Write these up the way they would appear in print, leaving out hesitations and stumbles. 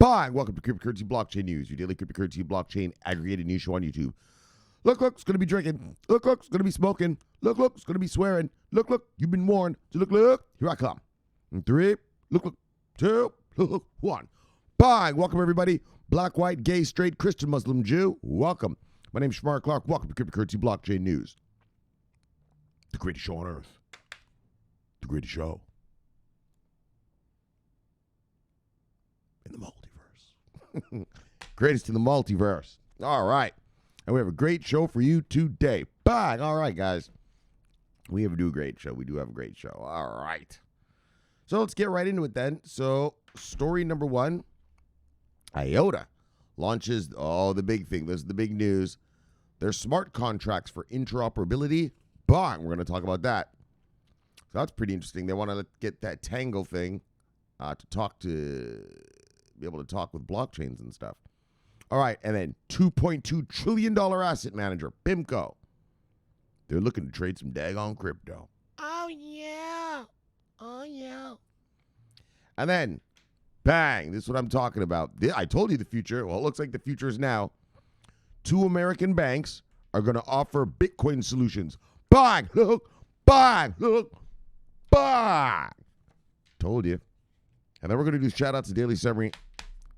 Bang! Welcome to Cryptocurrency Blockchain News, your daily cryptocurrency blockchain aggregated news show on YouTube. Look, it's going to be drinking. Look, it's going to be smoking. Look, it's going to be swearing. Look, you've been warned. So look, here I come. In 3, look, 2, look, 1. Bang! Welcome, everybody. Black, white, gay, straight, Christian, Muslim, Jew. Welcome. My name is Shomari Clarke. Welcome to Cryptocurrency Blockchain News. The greatest show on earth. The greatest show in the multiverse. Greatest in the multiverse. All right. And we have a great show for you today. Bang. All right, guys. We do a great show. We do have a great show. All right. So let's get right into it then. So story number 1, Iota launches, the big thing. This is the big news. Their smart contracts for interoperability. Bang. We're going to talk about that. So that's pretty interesting. They want to get that Tangle thing be able to talk with blockchains and stuff. All right, and then $2.2 trillion asset manager, Pimco. They're looking to trade some daggone crypto. Oh, yeah. And then, bang, this is what I'm talking about. I told you the future. Well, it looks like the future is now. 2 American banks are going to offer Bitcoin solutions. Bang, look, bang, look, bang. Told you. And then we're going to do shout-outs to Daily Summary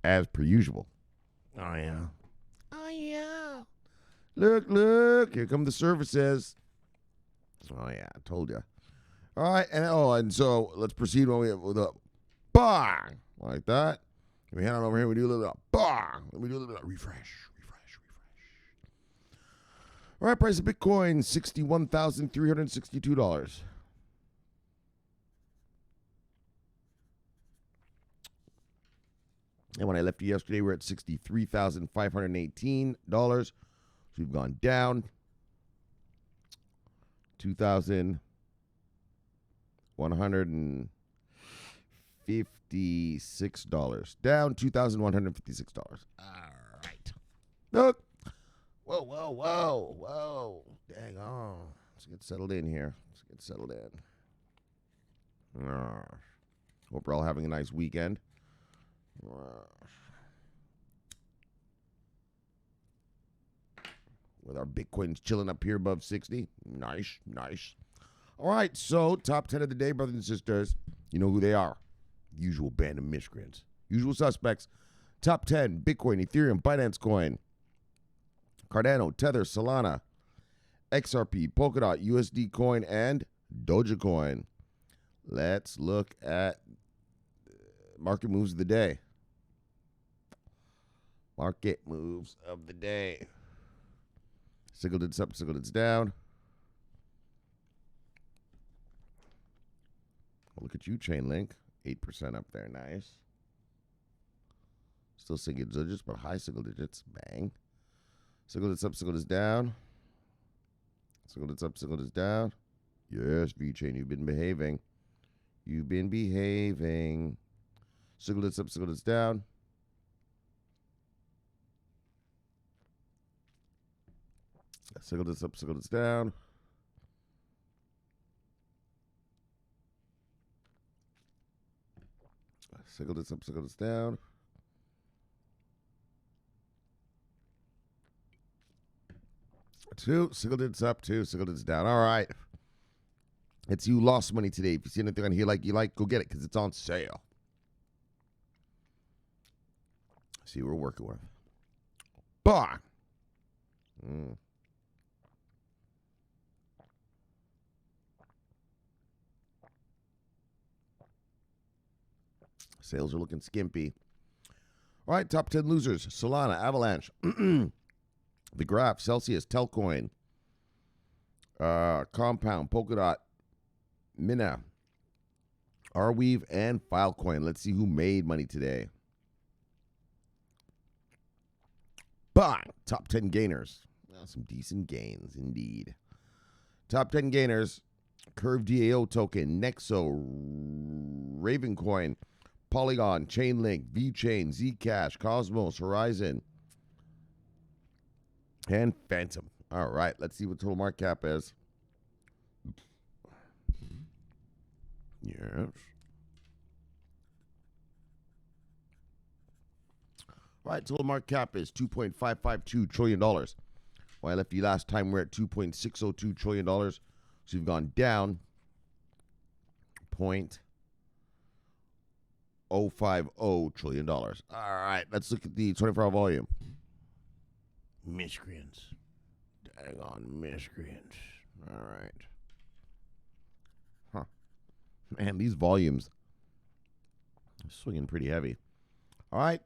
as per usual. Oh, yeah. Look. Here come the services. Oh, yeah. I told you. All right. And so let's proceed with a bang. Like that. We head on over here. We do a little bit of bang. Then we do a little bit of refresh. All right. Price of Bitcoin, $61,362. And when I left you yesterday, we're at $63,518. So we've gone down $2,156. Down $2,156. All right. Look. Whoa. Dang on. Let's get settled in here. Hope we're all having a nice weekend. With our Bitcoins chilling up here above 60. Nice. All right, so top 10 of the day, brothers and sisters. You know who they are. Usual band of miscreants. Usual suspects. Top 10, Bitcoin, Ethereum, Binance Coin, Cardano, Tether, Solana, XRP, Polkadot, USD Coin, and Dogecoin. Let's look at market moves of the day. Market moves of the day. Sigilded's up, Sigilded's down. Look at you, Chainlink. 8% up there. Nice. Still single digits, but high single digits. Bang. Sigilded's up, Sigilded's down. Sigilded's up, Sigilded's down. Yes, VChain, you've been behaving. Sigilded's up, Sigilded's down. Sigilded's up, Sigilded's down. Sigilded's up, Sigilded's down. Sigilded's up, 2, Sigilded's down. All right. It's you lost money today. If you see anything on here you like, go get it because it's on sale. See what we're working with. Bah! Sales are looking skimpy. All right, top 10 losers. Solana, Avalanche, The Graph, Celsius, Telcoin, Compound, Polkadot, Mina, Arweave, and Filecoin. Let's see who made money today. Bang! Top 10 gainers. Well, some decent gains, indeed. Top 10 gainers. Curve DAO token, Nexo, Ravencoin, Polygon, Chainlink, VChain, Zcash, Cosmos, Horizon, and Phantom. All right, let's see what total market cap is. Yes. Right, total market cap is $2.552 trillion. When I left you last time, we're at $2.602 trillion. So we've gone down $0.050 trillion. All right, let's look at the 24-hour volume. Miscreants. Dang on miscreants. All right. Huh. Man, these volumes are swinging pretty heavy. All right.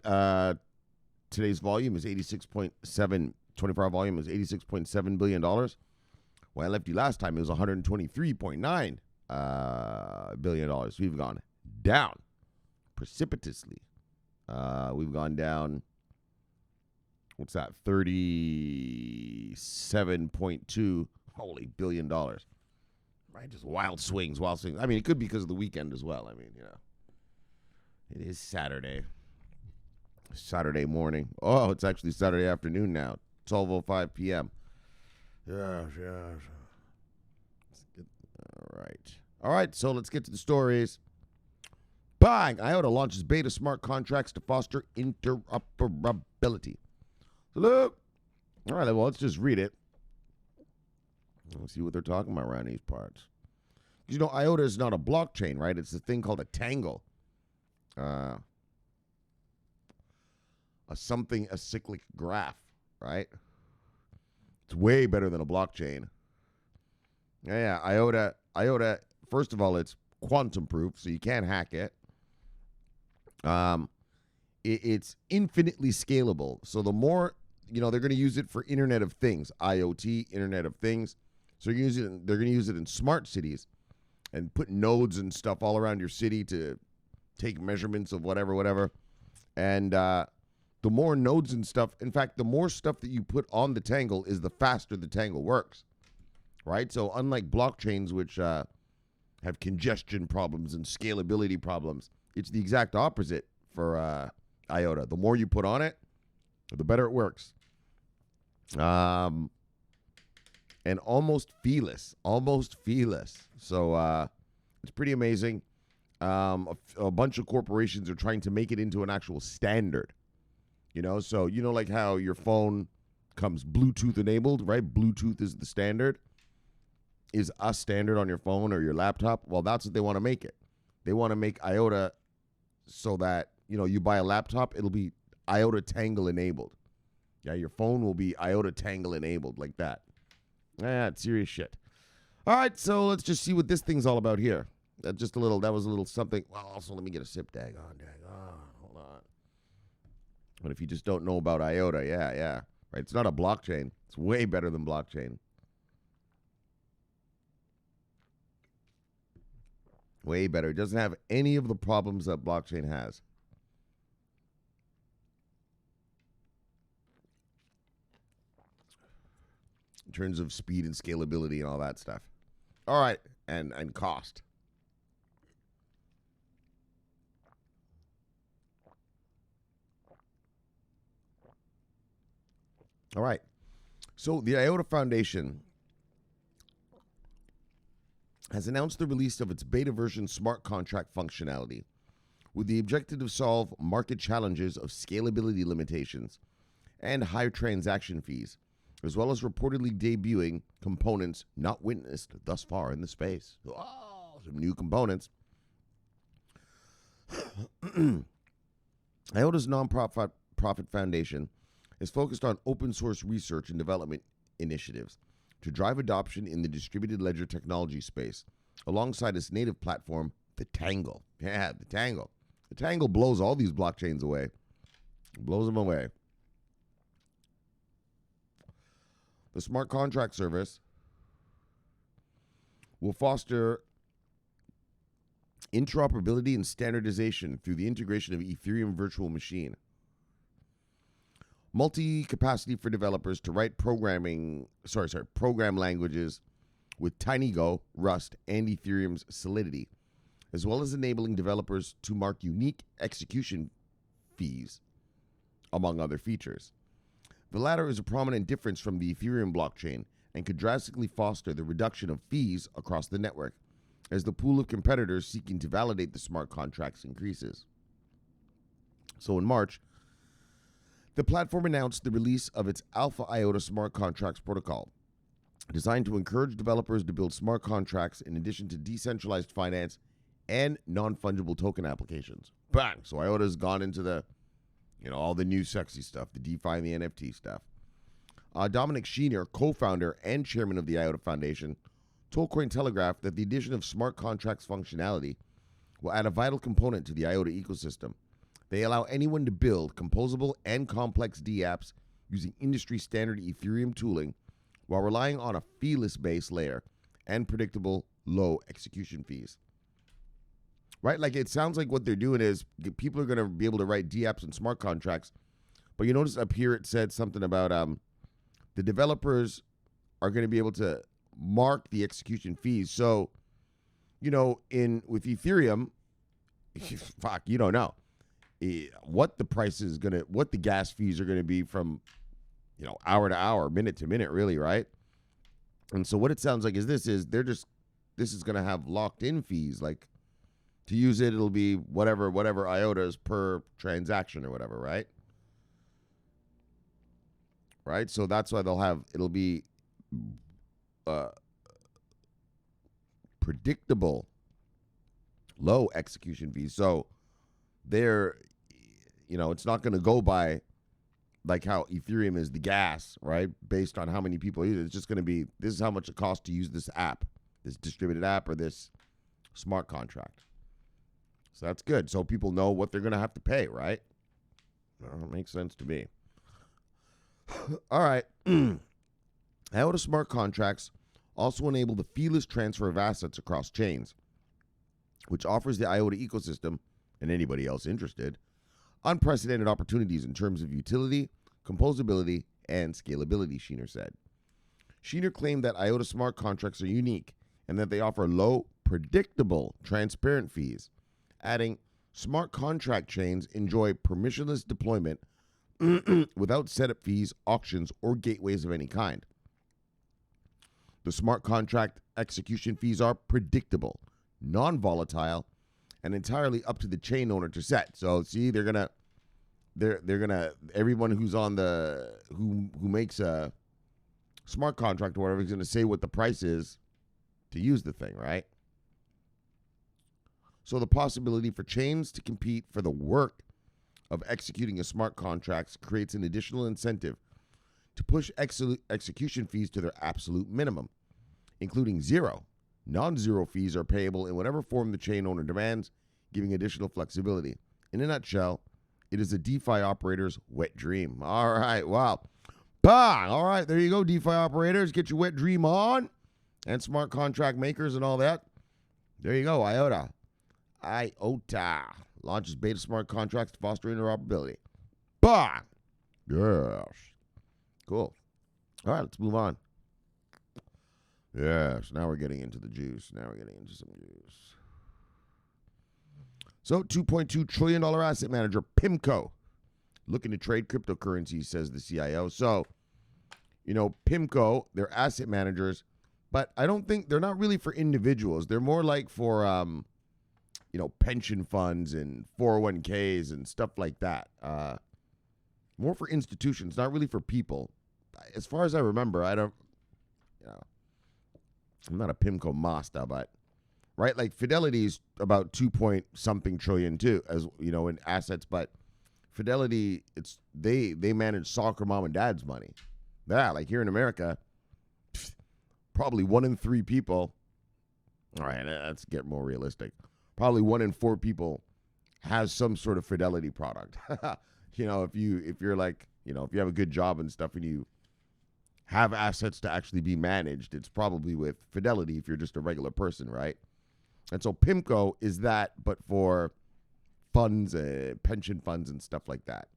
Today's volume is 86.7. 24-hour volume is $86.7 billion. When I left you last time, it was $123.9 billion. So we've gone down precipitously. We've gone down, what's that, 37.2 billion dollars. Right? Just wild swings, wild swings. I mean, it could be because of the weekend as well. I mean, you know, it is Saturday morning. Oh, it's actually Saturday afternoon now, 12:05 p.m. Yes. All right, so let's get to the stories. Bang! Iota launches beta smart contracts to foster interoperability. So look. All right, well, let's just read it. Let's see what they're talking about around these parts. You know, Iota is not a blockchain, right? It's a thing called a tangle. A cyclic graph, right? It's way better than a blockchain. Yeah, Iota, first of all, it's quantum proof, so you can't hack it. It's infinitely scalable. So the more, they're going to use it for Internet of Things, IoT, Internet of Things. So they're going to use it in smart cities and put nodes and stuff all around your city to take measurements of whatever. And the more nodes and stuff, in fact, the more stuff that you put on the tangle is the faster the tangle works, right? So unlike blockchains, which have congestion problems and scalability problems, it's the exact opposite for Iota. The more you put on it, the better it works. And almost feeless. So it's pretty amazing. A bunch of corporations are trying to make it into an actual standard. So like how your phone comes Bluetooth enabled, right? Bluetooth is the standard. Is a standard on your phone or your laptop? Well, that's what they want to make it. They want to make Iota so that, you buy a laptop, it'll be Iota Tangle enabled. Yeah, your phone will be Iota Tangle enabled like that. It's serious shit. All right, so let's just see what this thing's all about here. That was a little something. Well, also, let me get a sip. Hold on. But if you just don't know about Iota, yeah. Right, it's not a blockchain. It's way better than blockchain. Way better. It doesn't have any of the problems that blockchain has. In terms of speed and scalability and all that stuff. All right, and cost. All right. So the Iota Foundation has announced the release of its beta version smart contract functionality with the objective to solve market challenges of scalability limitations and higher transaction fees, as well as reportedly debuting components not witnessed thus far in the space. Oh, some new components. Iota's nonprofit foundation is focused on open source research and development initiatives to drive adoption in the distributed ledger technology space, alongside its native platform, the Tangle. Yeah, the Tangle. The Tangle blows all these blockchains away. It blows them away. The smart contract service will foster interoperability and standardization through the integration of Ethereum virtual machine. Multi-capacity for developers to write program languages with TinyGo, Rust, and Ethereum's Solidity, as well as enabling developers to mark unique execution fees, among other features. The latter is a prominent difference from the Ethereum blockchain and could drastically foster the reduction of fees across the network as the pool of competitors seeking to validate the smart contracts increases. So in March, The platform announced the release of its Alpha Iota smart contracts protocol, designed to encourage developers to build smart contracts in addition to decentralized finance and non-fungible token applications. Bang! So Iota's gone into the, all the new sexy stuff, the DeFi and the NFT stuff. Dominic Schiener, co-founder and chairman of the Iota Foundation, told Cointelegraph that the addition of smart contracts functionality will add a vital component to the Iota ecosystem. They allow anyone to build composable and complex dApps using industry-standard Ethereum tooling while relying on a feeless base layer and predictable low execution fees. Right? Like, it sounds like what they're doing is people are going to be able to write dApps and smart contracts, but you notice up here it said something about the developers are going to be able to mark the execution fees. So, with Ethereum, fuck, you don't know what the price is going to, what the gas fees are going to be from, hour to hour, minute to minute, really, right? And so what it sounds like is this is going to have locked in fees. Like, to use it, it'll be whatever IOTAs per transaction or whatever, right? Right? So that's why it'll be predictable low execution fees. So it's not going to go by like how Ethereum is the gas, right? Based on how many people use it. It's just going to be, this is how much it costs to use this app, this distributed app or this smart contract. So that's good. So people know what they're going to have to pay, right? That makes sense to me. All right. Iota smart contracts also enable the feeless transfer of assets across chains, which offers the Iota ecosystem, and anybody else interested, unprecedented opportunities in terms of utility, composability, and scalability, Schiener said. Schiener claimed that Iota smart contracts are unique and that they offer low, predictable, transparent fees, adding smart contract chains enjoy permissionless deployment without setup fees, auctions, or gateways of any kind. The smart contract execution fees are predictable, non-volatile, and entirely up to the chain owner to set. So see, they're gonna everyone who's on who makes a smart contract or whatever is gonna say what the price is to use the thing, right? So the possibility for chains to compete for the work of executing a smart contract creates an additional incentive to push execution fees to their absolute minimum, including zero. Non-zero fees are payable in whatever form the chain owner demands, giving additional flexibility. In a nutshell, it is a DeFi operator's wet dream. All right, wow. Bang! All right, there you go, DeFi operators. Get your wet dream on. And smart contract makers and all that. There you go, Iota. Iota launches beta smart contracts to foster interoperability. Bang! Yes. Cool. All right, let's move on. Yes, now we're getting into the juice. Now we're getting into some juice. So, $2.2 trillion asset manager Pimco looking to trade cryptocurrencies, says the CIO. So, Pimco, they're asset managers, but I don't think they're not really for individuals. They're more like for, pension funds and 401ks and stuff like that. More for institutions, not really for people. As far as I remember, I'm not a Pimco master, but right, like Fidelity's about 2-point-something trillion too, as in assets. But Fidelity, they manage soccer mom and dad's money. Yeah, like here in America, probably 1 in 3 people. All right, let's get more realistic. Probably 1 in 4 people has some sort of Fidelity product. If you're like, if you have a good job and stuff and you have assets to actually be managed, it's probably with Fidelity if you're just a regular person, right? And so Pimco is that, but for funds, pension funds and stuff like that.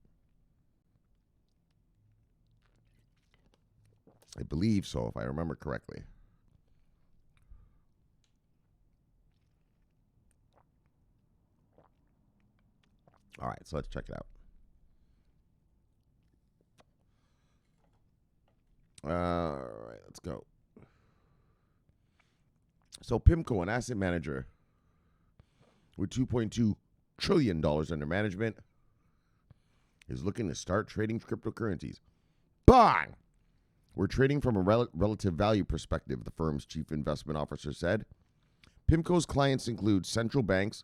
I believe so, if I remember correctly. All right, so let's check it out. All right, let's go. So Pimco, an asset manager with $2.2 trillion under management, is looking to start trading cryptocurrencies. Bang! We're trading from a relative value perspective, the firm's chief investment officer said. Pimco's clients include central banks,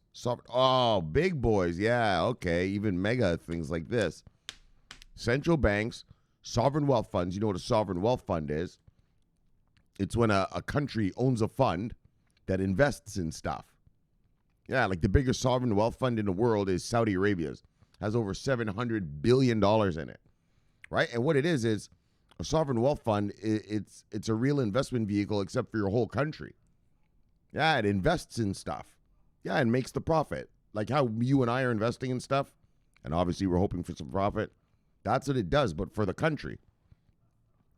big boys, yeah, okay, even mega things like this. Central banks, sovereign wealth funds. You know what a sovereign wealth fund is? It's when a country owns a fund that invests in stuff. Yeah, like the biggest sovereign wealth fund in the world is Saudi Arabia's. Has over $700 billion in it, right? And what it is a sovereign wealth fund, it's a real investment vehicle except for your whole country. Yeah, it invests in stuff. Yeah, and makes the profit. Like how you and I are investing in stuff, and obviously we're hoping for some profit. That's what it does, but for the country.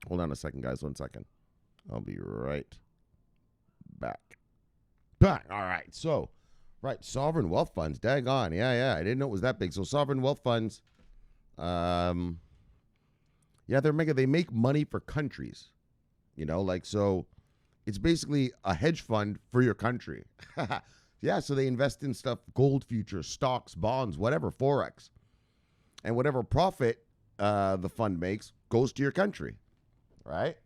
Hold on a second, guys. 1 second. I'll be right back. All right. So, right. Sovereign wealth funds. Daggone. Yeah. I didn't know it was that big. So, sovereign wealth funds. Yeah, they're mega. They make money for countries. So it's basically a hedge fund for your country. Yeah. So they invest in stuff, gold futures, stocks, bonds, whatever, Forex. And whatever profit the fund makes goes to your country, right?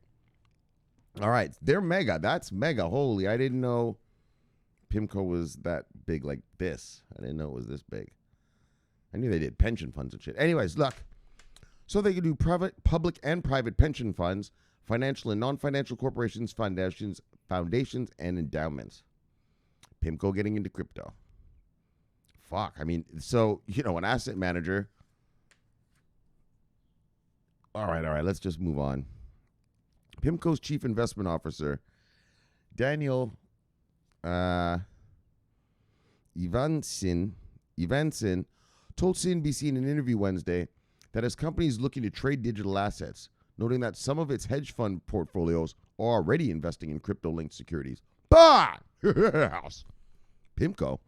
All right, they're mega. That's mega. Holy, I didn't know Pimco was that big like this. I didn't know it was this big. I knew they did pension funds and shit. Anyways, look. So they can do public and private pension funds, financial and non-financial corporations, foundations, and endowments. Pimco getting into crypto. Fuck, I mean, so, an asset manager. All right, let's just move on. Pimco's chief investment officer, Daniel Ivansin, told CNBC in an interview Wednesday that his company is looking to trade digital assets, noting that some of its hedge fund portfolios are already investing in crypto-linked securities. But Pimco,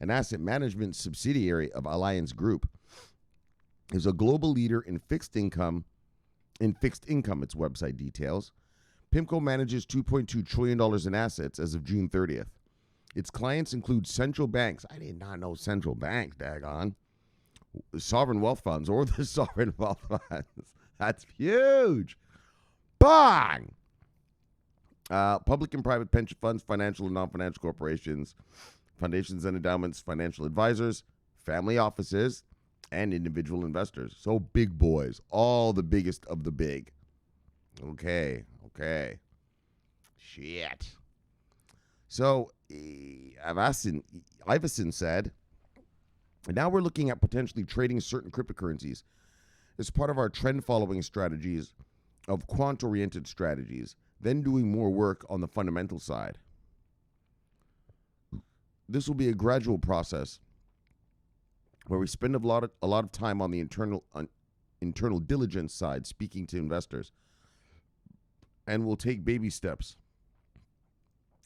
an asset management subsidiary of Alliance Group, is a global leader in fixed income, its website details. Pimco manages $2.2 trillion in assets as of June 30th. Its clients include central banks. I did not know central banks, daggone. Sovereign wealth funds or the sovereign wealth funds. That's huge. Bang! Public and private pension funds, financial and non-financial corporations, foundations and endowments, financial advisors, family offices, and individual investors. So big boys, all the biggest of the big. Okay. Shit. So Iverson said, now we're looking at potentially trading certain cryptocurrencies as part of our trend following strategies of quant-oriented strategies, then doing more work on the fundamental side. This will be a gradual process where we spend a lot of time on the internal diligence side, speaking to investors, and we'll take baby steps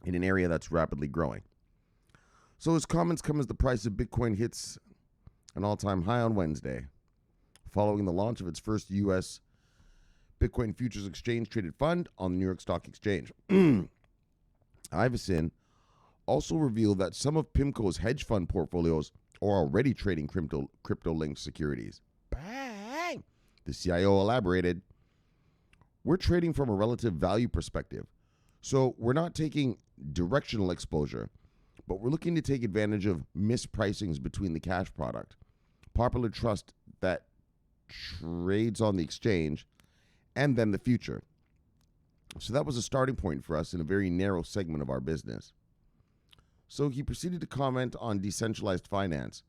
in an area that's rapidly growing. So his comments come as the price of Bitcoin hits an all-time high on Wednesday, following the launch of its first U.S. Bitcoin futures exchange-traded fund on the New York Stock Exchange. Iverson also revealed that some of Pimco's hedge fund portfolios are already trading crypto-linked securities. Bang! The CIO elaborated, we're trading from a relative value perspective. So we're not taking directional exposure, but we're looking to take advantage of mispricings between the cash product, popular trust that trades on the exchange, and then the future. So that was a starting point for us in a very narrow segment of our business. So he proceeded to comment on decentralized finance.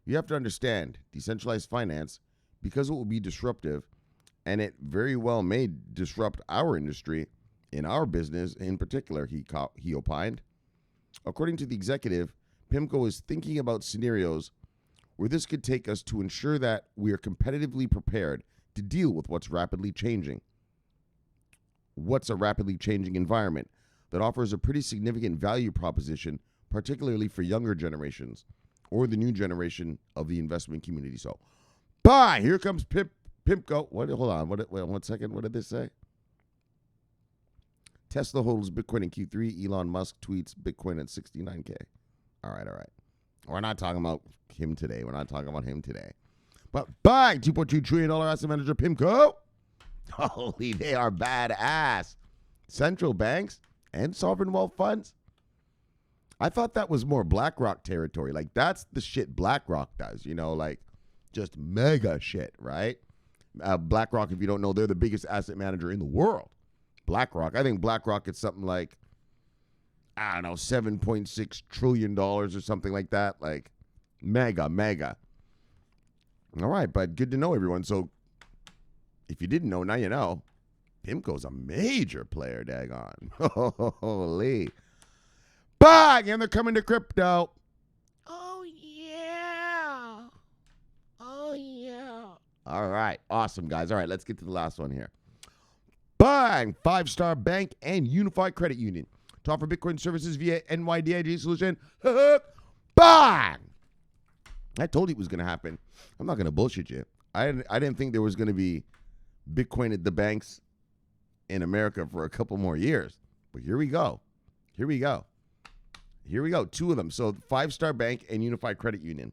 You have to understand, decentralized finance, because it will be disruptive, and it very well may disrupt our industry, in our business in particular, he opined. According to the executive, Pimco is thinking about scenarios where this could take us to ensure that we are competitively prepared to deal with what's rapidly changing. What's a rapidly changing environment that offers a pretty significant value proposition, particularly for younger generations or the new generation of the investment community. So, bye! Here comes Pimco. Hold on. Wait, 1 second. What did this say? Tesla holds Bitcoin in Q3. Elon Musk tweets Bitcoin at 69K. All right. We're not talking about him today. But bang, $2.2 trillion asset manager Pimco. Holy, they are badass. Central banks and sovereign wealth funds. I thought that was more BlackRock territory. Like, that's the shit BlackRock does, like just mega shit, right? BlackRock, if you don't know, they're the biggest asset manager in the world. BlackRock. I think BlackRock is something like, I don't know, $7.6 trillion or something like that. Like, mega. All right, but good to know, everyone. So, if you didn't know, now you know. Pimco's a major player, daggone. Holy. Bang! And they're coming to crypto. Oh, yeah. All right. Awesome, guys. All right, let's get to the last one here. Bang! 5-Star Bank and Unified Credit Union to offer Bitcoin services via NYDIG solution. Bang! I told you it was going to happen. I'm not going to bullshit you. I didn't think there was going to be Bitcoin at the banks in America for a couple more years. But here we go. Two of them. So 5-Star Bank and Unified Credit Union.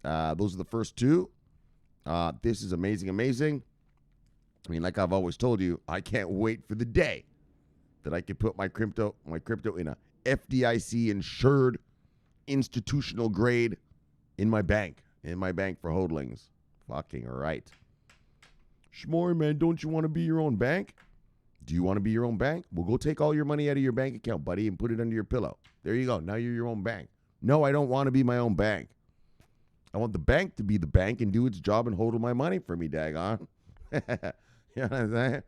Those are the first two. This is amazing. I mean, like I've always told you, I can't wait for the day that I can put my crypto in a FDIC insured institutional grade in my bank for hodlings. Fucking right. Shomari, man, don't you want to be your own bank? Do you want to be your own bank? Well, go take all your money out of your bank account, buddy, and put it under your pillow. There you go. Now you're your own bank. No, I don't want to be my own bank. I want the bank to be the bank and do its job and hodl my money for me, daggone. You know what I'm saying?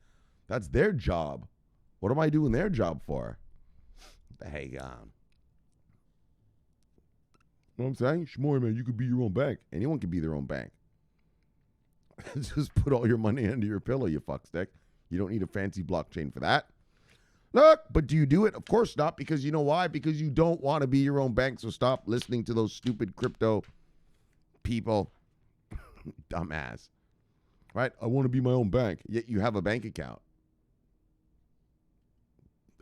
That's their job. What am I doing their job for? Hang on. You know what I'm saying? Shomari, man, you could be your own bank. Anyone can be their own bank. Just put all your money under your pillow, you fuckstick. You don't need a fancy blockchain for that. Look, but do you do it? Of course not, because you know why? Because you don't want to be your own bank, so stop listening to those stupid crypto people. Dumbass. Right? I want to be my own bank, yet you have a bank account.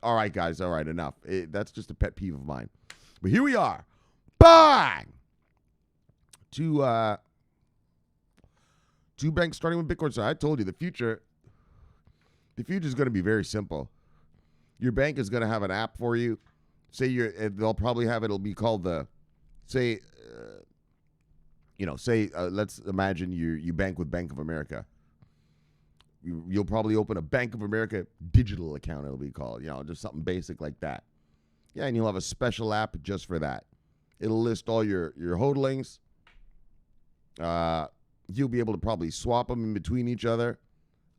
All right, guys. All right, enough. That's just a pet peeve of mine. But here we are. Bang! Two banks starting with Bitcoin. So I told you the future is going to be very simple. Your bank is going to have an app for you. They'll probably have it'll be called let's imagine you bank with Bank of America. You'll probably open a Bank of America digital account, it'll be called, just something basic like that. Yeah, and you'll have a special app just for that. It'll list all your hodlings. You'll be able to probably swap them in between each other.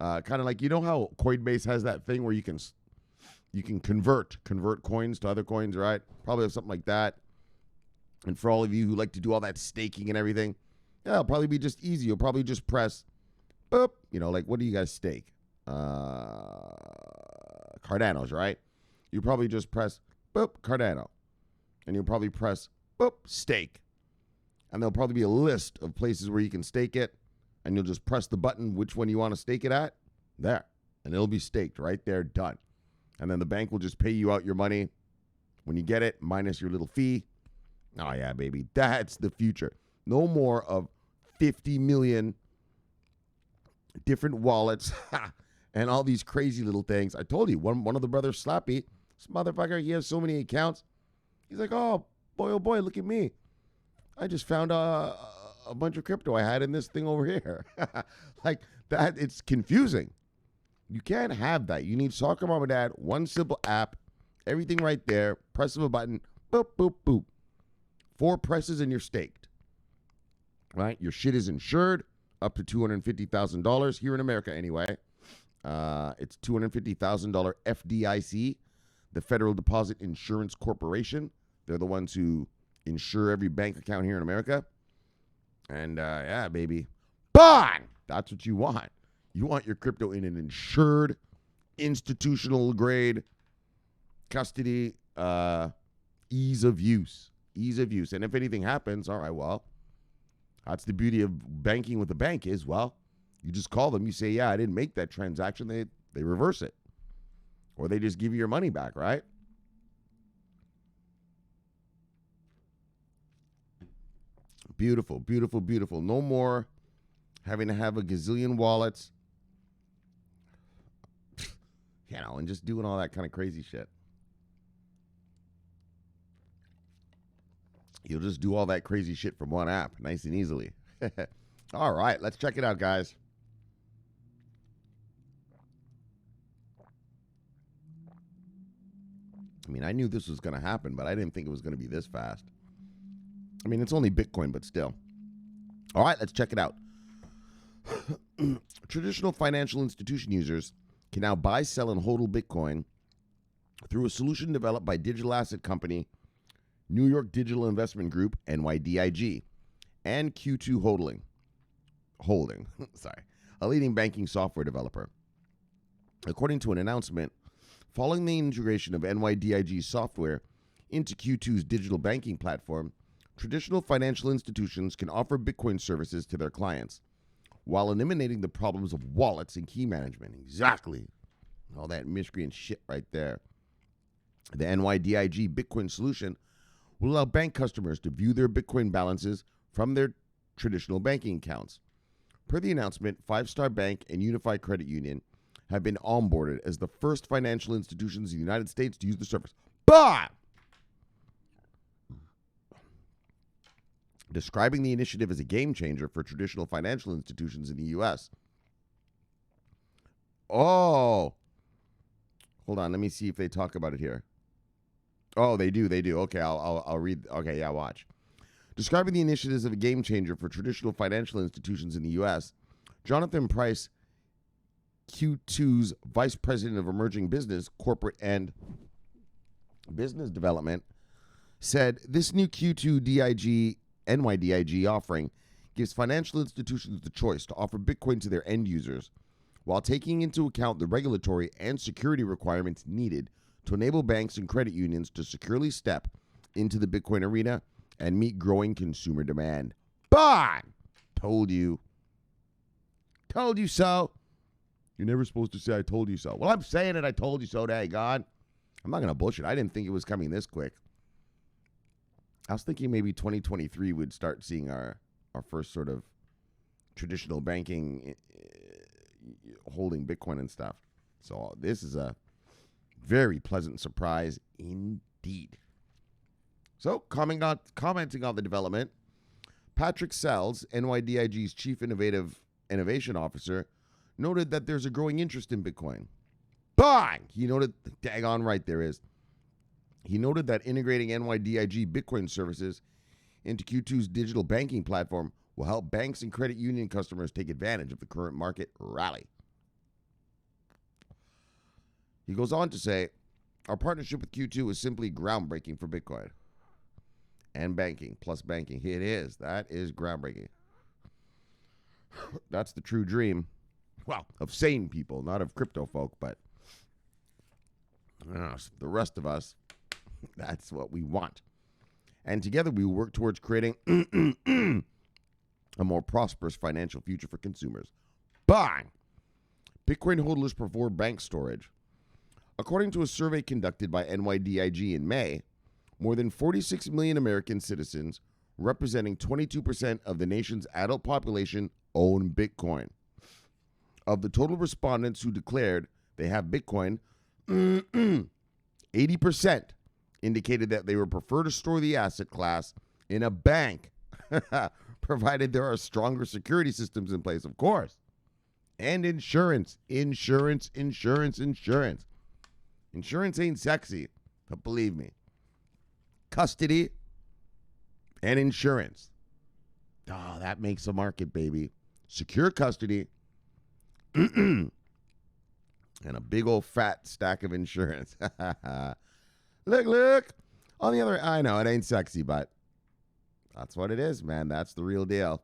Kind of like, how Coinbase has that thing where you can convert coins to other coins, right? Probably have something like that. And for all of you who like to do all that staking and everything, yeah, it'll probably be just easy. You'll probably just press, boop, like what do you guys stake? Cardanos, right? You probably just press, boop, Cardano. And you'll probably press, boop, stake. And there'll probably be a list of places where you can stake it. And you'll just press the button, which one you want to stake it at. There. And it'll be staked right there, done. And then the bank will just pay you out your money when you get it, minus your little fee. Oh, yeah, baby. That's the future. No more of 50 million different wallets and all these crazy little things. I told you, one of the brothers, Slappy, this motherfucker, he has so many accounts. He's like, oh boy, look at me. I just found a bunch of crypto I had in this thing over here. Like that, it's confusing. You can't have that. You need Soccer Mom and Dad, one simple app, everything right there, press of a button, boop, boop, boop. 4 presses and you're staked. Right? Your shit is insured up to $250,000 here in America anyway. It's $250,000 FDIC, the Federal Deposit Insurance Corporation. They're the ones who insure every bank account here in America. And yeah, baby. Bang! That's what you want. You want your crypto in an insured, institutional grade custody, ease of use. And if anything happens, all right, well, that's the beauty of banking with a bank is, well, you just call them. You say, yeah, I didn't make that transaction. They reverse it. Or they just give you your money back, right? Beautiful, beautiful, beautiful. No more having to have a gazillion wallets, and just doing all that kind of crazy shit. You'll just do all that crazy shit from one app, nice and easily. All right, let's check it out, guys. I mean, I knew this was going to happen, but I didn't think it was going to be this fast. I mean, it's only Bitcoin, but still. All right, let's check it out. Traditional financial institution users can now buy, sell, and hodl Bitcoin through a solution developed by digital asset company New York Digital Investment Group, NYDIG, and Q2 Holding, a leading banking software developer. According to an announcement, following the integration of NYDIG's software into Q2's digital banking platform, traditional financial institutions can offer Bitcoin services to their clients while eliminating the problems of wallets and key management. Exactly. All that miscreant shit right there. The NYDIG Bitcoin solution will allow bank customers to view their Bitcoin balances from their traditional banking accounts. Per the announcement, Five Star Bank and Unified Credit Union have been onboarded as the first financial institutions in the United States to use the service. But describing the initiative as a game changer for traditional financial institutions in the U.S. Oh, hold on. Let me see if they talk about it here. Oh, they do. Okay, I'll read. Okay, yeah, watch. Describing the initiatives of a game changer for traditional financial institutions in the U.S., Jonathan Price, Q2's Vice President of Emerging Business, Corporate and Business Development, said this new Q2 NYDIG offering gives financial institutions the choice to offer Bitcoin to their end users while taking into account the regulatory and security requirements needed to enable banks and credit unions to securely step into the Bitcoin arena and meet growing consumer demand. But told you so. You're never supposed to say I told you so. Well, I'm saying it. I told you so. Day God, I'm not gonna bullshit. I didn't think it was coming this quick. I was thinking maybe 2023 would start seeing our first sort of traditional banking holding Bitcoin and stuff. So this is a very pleasant surprise indeed. So commenting on the development, Patrick Sells, NYDIG's Chief Innovation Officer, noted that there's a growing interest in Bitcoin. But he noted, daggone right there is. He noted that integrating NYDIG Bitcoin services into Q2's digital banking platform will help banks and credit union customers take advantage of the current market rally. He goes on to say, our partnership with Q2 is simply groundbreaking for Bitcoin and banking, plus banking. It is. That is groundbreaking. That's the true dream. Well, of sane people, not of crypto folk, but the rest of us, that's what we want. And together we work towards creating a more prosperous financial future for consumers. Bang! Bitcoin hodlers prefer bank storage. According to a survey conducted by NYDIG in May, more than 46 million American citizens, representing 22% of the nation's adult population, own Bitcoin. Of the total respondents who declared they have Bitcoin, 80% indicated that they would prefer to store the asset class in a bank, provided there are stronger security systems in place, of course. And insurance. Insurance ain't sexy, but believe me. Custody and insurance. Oh, that makes a market, baby. Secure custody and a big old fat stack of insurance. Look. On the other, I know it ain't sexy, but that's what it is, man. That's the real deal.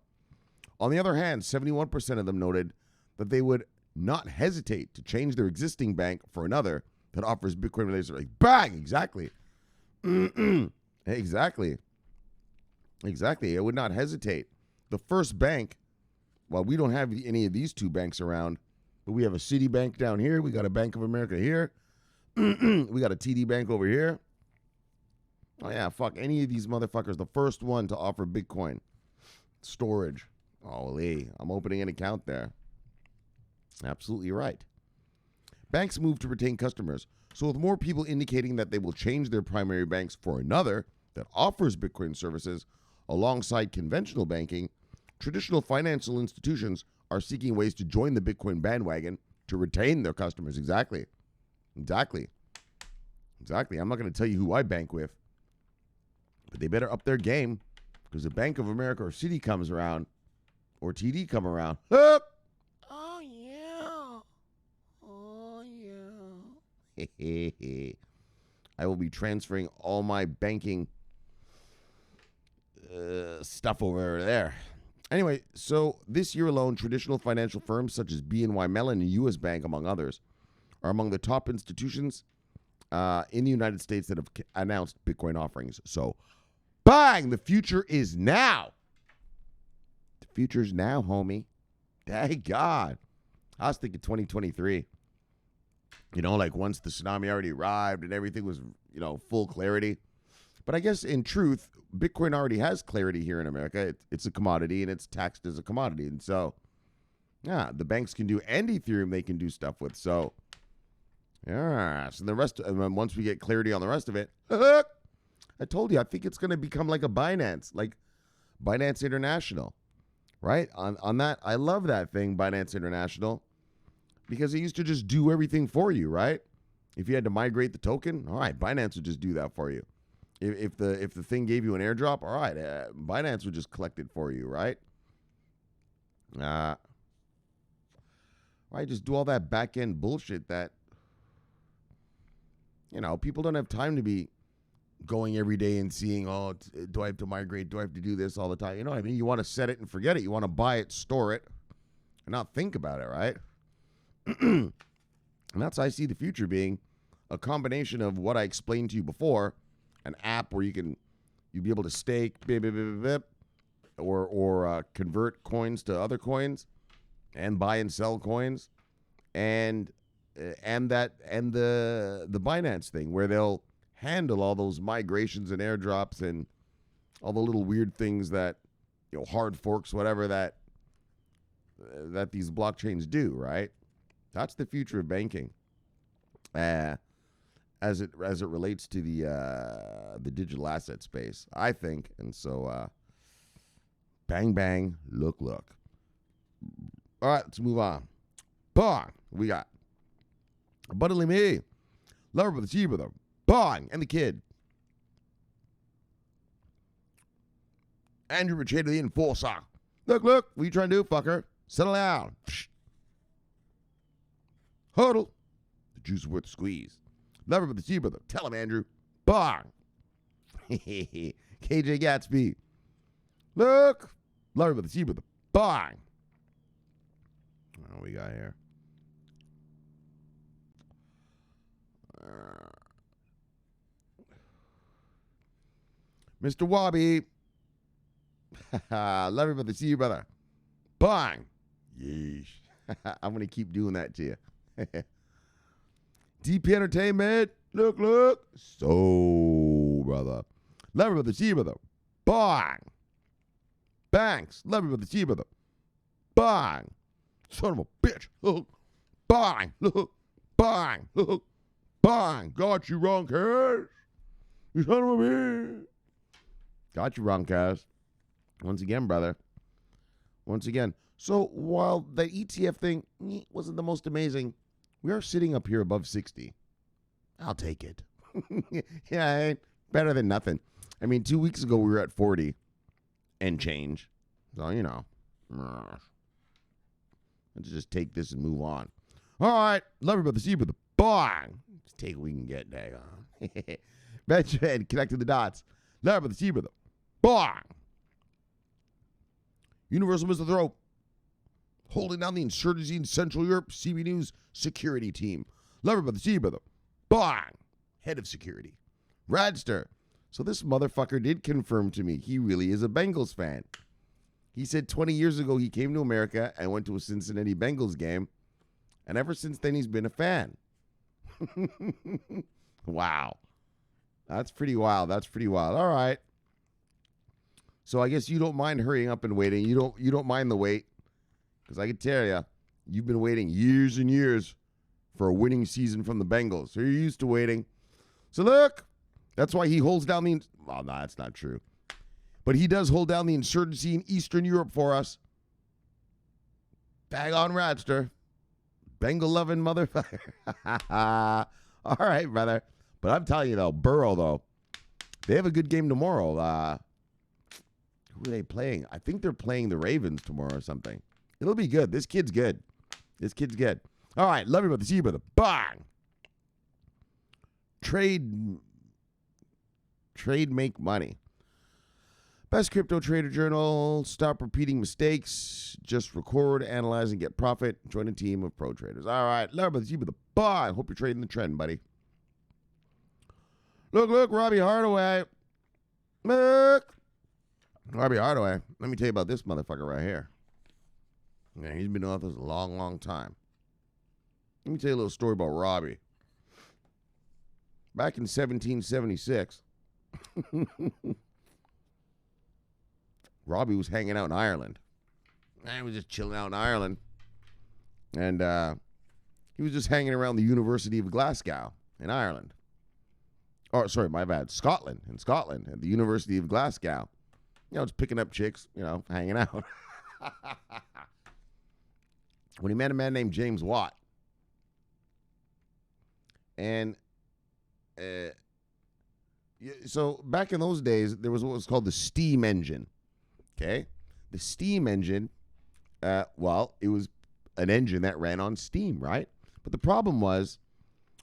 On the other hand, 71% of them noted that they would not hesitate to change their existing bank for another that offers Bitcoin-related services. Bang! Exactly. Exactly. I would not hesitate. The first bank, well, we don't have any of these two banks around, but we have a Citibank down here. We got a Bank of America here. We got a TD Bank over here. Oh, yeah, fuck any of these motherfuckers. The first one to offer Bitcoin storage. Holy, I'm opening an account there. Absolutely right. Banks move to retain customers. So with more people indicating that they will change their primary banks for another that offers Bitcoin services alongside conventional banking, traditional financial institutions are seeking ways to join the Bitcoin bandwagon to retain their customers. Exactly. I'm not going to tell you who I bank with, but they better up their game because if Bank of America or Citi comes around or TD come around, oh yeah, I will be transferring all my banking stuff over there. Anyway, so this year alone, traditional financial firms such as BNY Mellon and U.S. Bank, among others, are among the top institutions in the United States that have announced Bitcoin offerings. So, bang! The future is now. The future's now, homie. Thank God. I was thinking 2023. You know, like once the tsunami already arrived and everything was, full clarity. But I guess in truth, Bitcoin already has clarity here in America. It's a commodity and it's taxed as a commodity. And so, yeah, the banks can do, and Ethereum they can do stuff with. So, yeah. So the rest, and then once we get clarity on the rest of it, I told you, I think it's going to become like a Binance, like Binance International, right? On that, I love that thing, Binance International, because it used to just do everything for you, right? If you had to migrate the token, all right, Binance would just do that for you. If the thing gave you an airdrop, all right, Binance would just collect it for you, right? Right, just do all that back end bullshit that, people don't have time to be going every day and seeing, do I have to migrate? Do I have to do this all the time? You know what I mean? You want to set it and forget it. You want to buy it, store it, and not think about it, right? And that's how I see the future being a combination of what I explained to you before, an app where you'd be able to stake, or convert coins to other coins, and buy and sell coins, and the Binance thing where they'll handle all those migrations and airdrops and all the little weird things that, hard forks, whatever that these blockchains do, right? That's the future of banking, as it relates to the digital asset space, I think. And so, bang bang, look. All right, let's move on. Bang, we got Buddily Me, Lover with the Sea Brother, Bang, and the Kid. Andrew Machado, the Enforcer. Look, what are you trying to do, fucker? Settle down. Psh. Huddle. The juice is worth the squeeze. Lover with the Sea Brother. Tell him, Andrew. Bang. KJ Gatsby. Look. Lover with the Sea Brother. Bang. What we got here? Mr. Wabi. Love you, brother. See you, brother. Bang. Yeesh. I'm going to keep doing that to you. DP Entertainment. Look. So, brother. Love you, brother. See you, brother. Bang. Banks. Love you, brother. See you, brother. Bang. Son of a bitch. Look. Bang. Look. Bang. Look. Bang. Got you wrong, Cash. You son of a bitch. Got you wrong, Cash. Once again, brother. Once again. So while the ETF thing wasn't the most amazing, we are sitting up here above 60. I'll take it. Yeah, better than nothing. I mean, 2 weeks ago we were at 40 and change. So, let's just take this and move on. All right. Love you, brother. See you, brother. Bang. Let's take what we can get, daggone. Benjamin, connecting the dots. Love you, brother. See you, brother. Bang. Universal Mr. Throat. Holding down the insurgency in Central Europe. CB News security team. Love you, brother. See you, brother. Bang. Head of security. Radster. So this motherfucker did confirm to me he really is a Bengals fan. He said 20 years ago he came to America and went to a Cincinnati Bengals game. And ever since then he's been a fan. Wow. That's pretty wild. All right. So I guess you don't mind hurrying up and waiting. You don't mind the wait, because I can tell you, you've been waiting years and years for a winning season from the Bengals. So you're used to waiting. So look, that's why he holds down the. Well, no, that's not true. But he does hold down the insurgency in Eastern Europe for us. Bag on Radster. Bengal loving motherfucker. All right, brother. But I'm telling you, though, Burrow, though, they have a good game tomorrow. Who are they playing? I think they're playing the Ravens tomorrow or something. It'll be good. This kid's good. All right, love you, brother. See you, brother. Bang. Trade, make money. Best crypto trader journal. Stop repeating mistakes. Just record, analyze, and get profit. Join a team of pro traders. All right, love you, brother. See you, brother. Bye. Hope you're trading the trend, buddy. Look, Robbie Hardaway. Look. Robbie Hardaway. Let me tell you about this motherfucker right here. Yeah, he's been off this a long, long time. Let me tell you a little story about Robbie. Back in 1776, Robbie was hanging out in Ireland. He was just chilling out in Ireland. And he was just hanging around the University of Glasgow in Ireland. Oh, sorry, my bad. Scotland, at the University of Glasgow. You know, just picking up chicks, hanging out. When he met a man named James Watt. And so back in those days, there was what was called the steam engine. Okay? The steam engine, it was an engine that ran on steam, right? But the problem was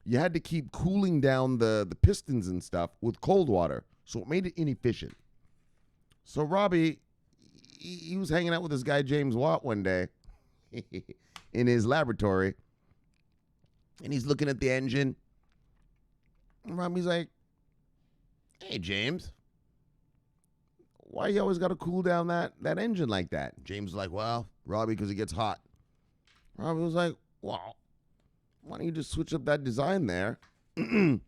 you had to keep cooling down the pistons and stuff with cold water. So it made it inefficient. So Robbie, he was hanging out with this guy, James Watt, one day in his laboratory. And he's looking at the engine. And Robbie's like, hey, James, why you always got to cool down that engine like that? James was like, well, Robbie, because it gets hot. Robbie was like, well, why don't you just switch up that design there? And,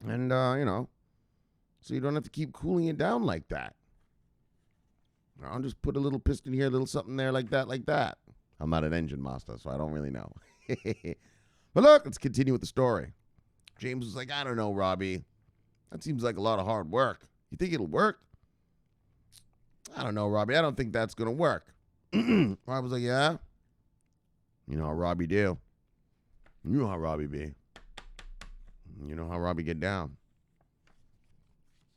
so you don't have to keep cooling it down like that. I'll just put a little piston here, a little something there, like that. I'm not an engine master, so I don't really know. But look, let's continue with the story. James was like, I don't know, Robbie. That seems like a lot of hard work. You think it'll work? I don't know, Robbie. I don't think that's going to work. Robbie was like, yeah? You know how Robbie do. You know how Robbie be. You know how Robbie get down.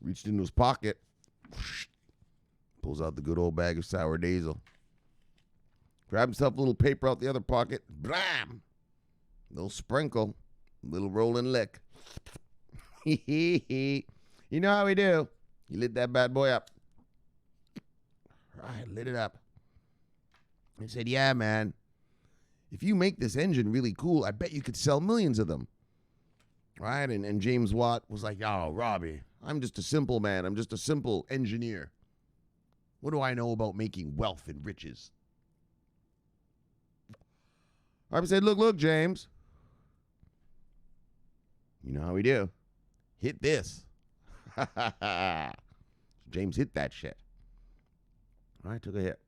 Reached into his pocket. Pulls out the good old bag of sour diesel. Grab himself a little paper out the other pocket. Blam! Little sprinkle. Little rolling lick. You know how we do. He lit that bad boy up. Right, lit it up. He said, yeah, man. If you make this engine really cool, I bet you could sell millions of them. Right? And James Watt was like, oh, Robbie, I'm just a simple man. I'm just a simple engineer. What do I know about making wealth and riches? Robbie said, look, James. You know how we do. Hit this. James hit that shit. All right, took a hit.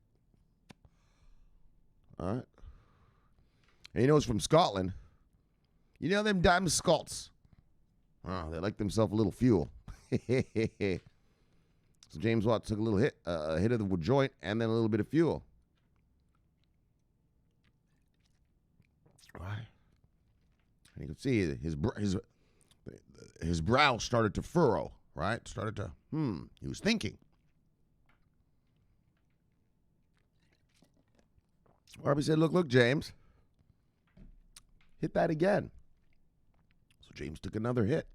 All right. And it's from Scotland. You know them damn Scots. Oh, they like themselves a little fuel. So James Watt took a little hit, a hit of the joint, and then a little bit of fuel. All right. And you can see his brow started to furrow, right? Started to, he was thinking. Robbie said, look, James. Hit that again. So James took another hit.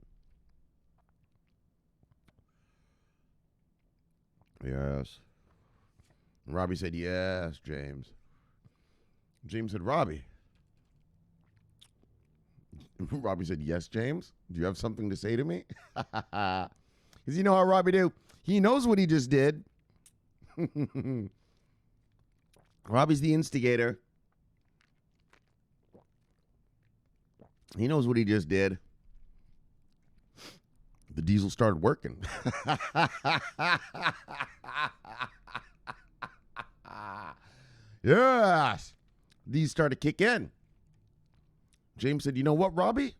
Yes. And Robbie said, yes, James. James said, Robbie. Robbie said, yes, James. Do you have something to say to me? Because you know how Robbie do. He knows what he just did. Robbie's the instigator. He knows what he just did. the diesel started working. Yes. These started to kick in. James said, you know what, Robbie?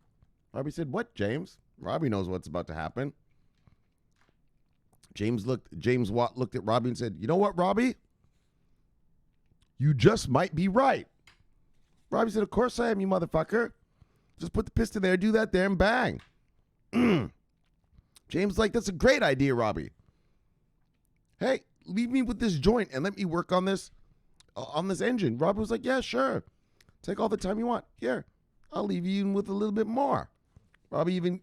Robbie said, what, James? Robbie knows what's about to happen. James Watt looked at Robbie and said, you know what, Robbie? You just might be right. Robbie said, of course I am, you motherfucker. Just put the piston there, do that there, and bang. James like, that's a great idea, Robbie. Hey, leave me with this joint and let me work on this engine. Robbie was like, yeah, sure. Take all the time you want. Here, I'll leave you in with a little bit more. Robbie even